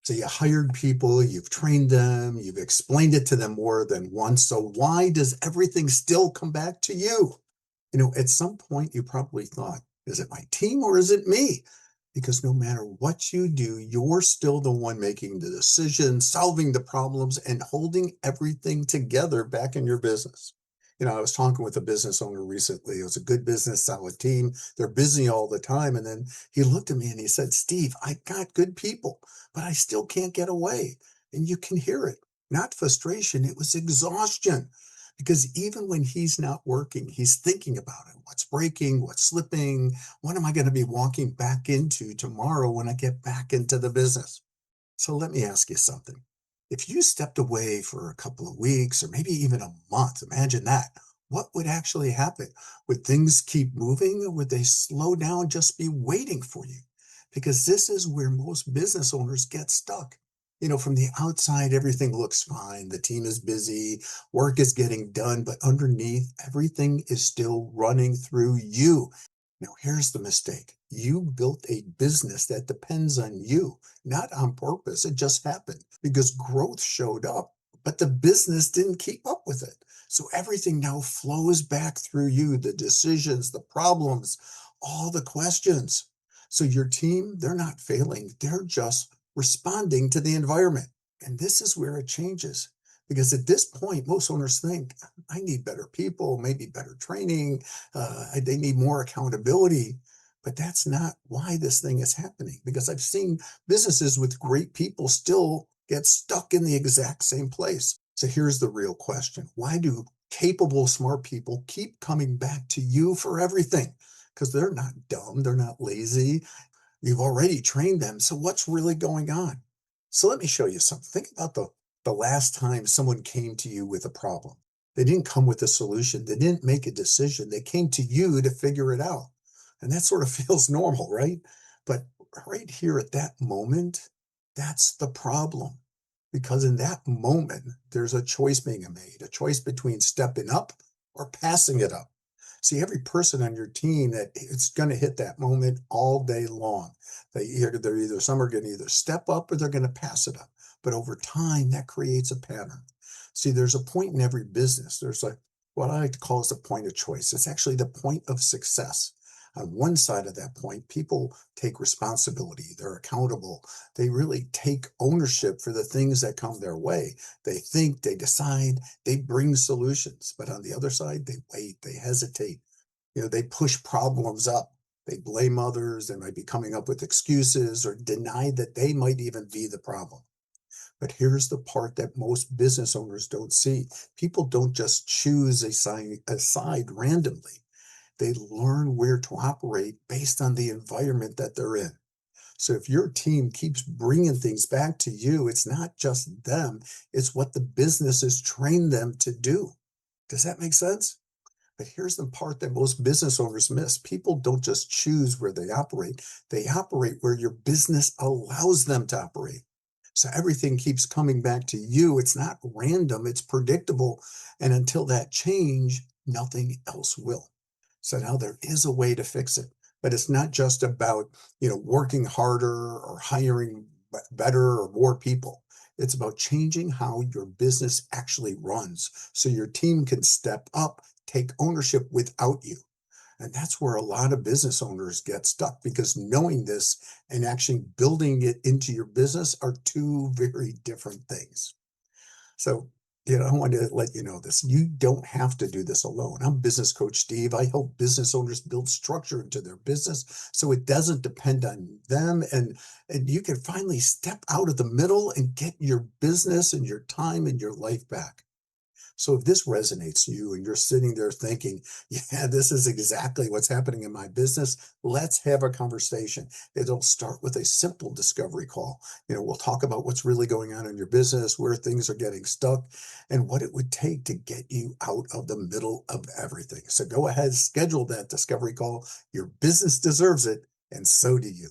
So you hired people, you've trained them, you've explained it to them more than once. So why does everything still come back to you? At some point you probably thought, is it my team or is it me? Because no matter what you do, you're still the one making the decisions, solving the problems, and holding everything together back in your business. I was talking with a business owner recently. It was a good business, solid team. They're busy all the time. And then he looked at me and he said, Steve, I got good people, but I still can't get away. And you can hear it. Not frustration, it was exhaustion. Because even when he's not working, he's thinking about it. What's breaking? What's slipping? What am I going to be walking back into tomorrow when I get back into the business? So let me ask you something. If you stepped away for a couple of weeks or maybe even a month, imagine that. What would actually happen? Would things keep moving or would they slow down, just be waiting for you? Because this is where most business owners get stuck. From the outside, everything looks fine. The team is busy, work is getting done, but underneath, everything is still running through you. Now, here's the mistake. You built a business that depends on you, not on purpose. It just happened because growth showed up, but the business didn't keep up with it. So everything now flows back through you, the decisions, the problems, all the questions. So your team, they're not failing. They're just responding to the environment. And this is where it changes. Because at this point, most owners think, I need better people, maybe better training, they need more accountability. But that's not why this thing is happening. Because I've seen businesses with great people still get stuck in the exact same place. So here's the real question. Why do capable, smart people keep coming back to you for everything? Because they're not dumb, they're not lazy. You've already trained them. So what's really going on? So let me show you something. Think about the last time someone came to you with a problem. They didn't come with a solution. They didn't make a decision. They came to you to figure it out. And that sort of feels normal, right? But right here at that moment, that's the problem. Because in that moment, there's a choice being made, a choice between stepping up or passing it up. See, every person on your team that it's going to hit that moment all day long. They're either some are going to either step up or they're going to pass it up. But over time, that creates a pattern. See, there's a point in every business. There's like what I like to call is the point of choice. It's actually the point of success. On one side of that point, people take responsibility. They're accountable. They really take ownership for the things that come their way. They think, they decide, they bring solutions. But on the other side, they wait, they hesitate. They push problems up. They blame others. They might be coming up with excuses or deny that they might even be the problem. But here's the part that most business owners don't see. People don't just choose a side randomly. They learn where to operate based on the environment that they're in. So if your team keeps bringing things back to you, it's not just them, it's what the business has trained them to do. Does that make sense? But here's the part that most business owners miss. People don't just choose where they operate where your business allows them to operate. So everything keeps coming back to you. It's not random, it's predictable. And until that change, nothing else will. So now there is a way to fix it, but it's not just about, working harder or hiring better or more people. It's about changing how your business actually runs so your team can step up, take ownership without you. And that's where a lot of business owners get stuck because knowing this and actually building it into your business are two very different things. So, I wanted to let you know this. You don't have to do this alone. I'm business coach Steve. I help business owners build structure into their business so it doesn't depend on them and you can finally step out of the middle and get your business and your time and your life back. So if this resonates you and you're sitting there thinking, yeah, this is exactly what's happening in my business, let's have a conversation. It'll start with a simple discovery call. We'll talk about what's really going on in your business, where things are getting stuck, and what it would take to get you out of the middle of everything. So go ahead, schedule that discovery call. Your business deserves it, and so do you.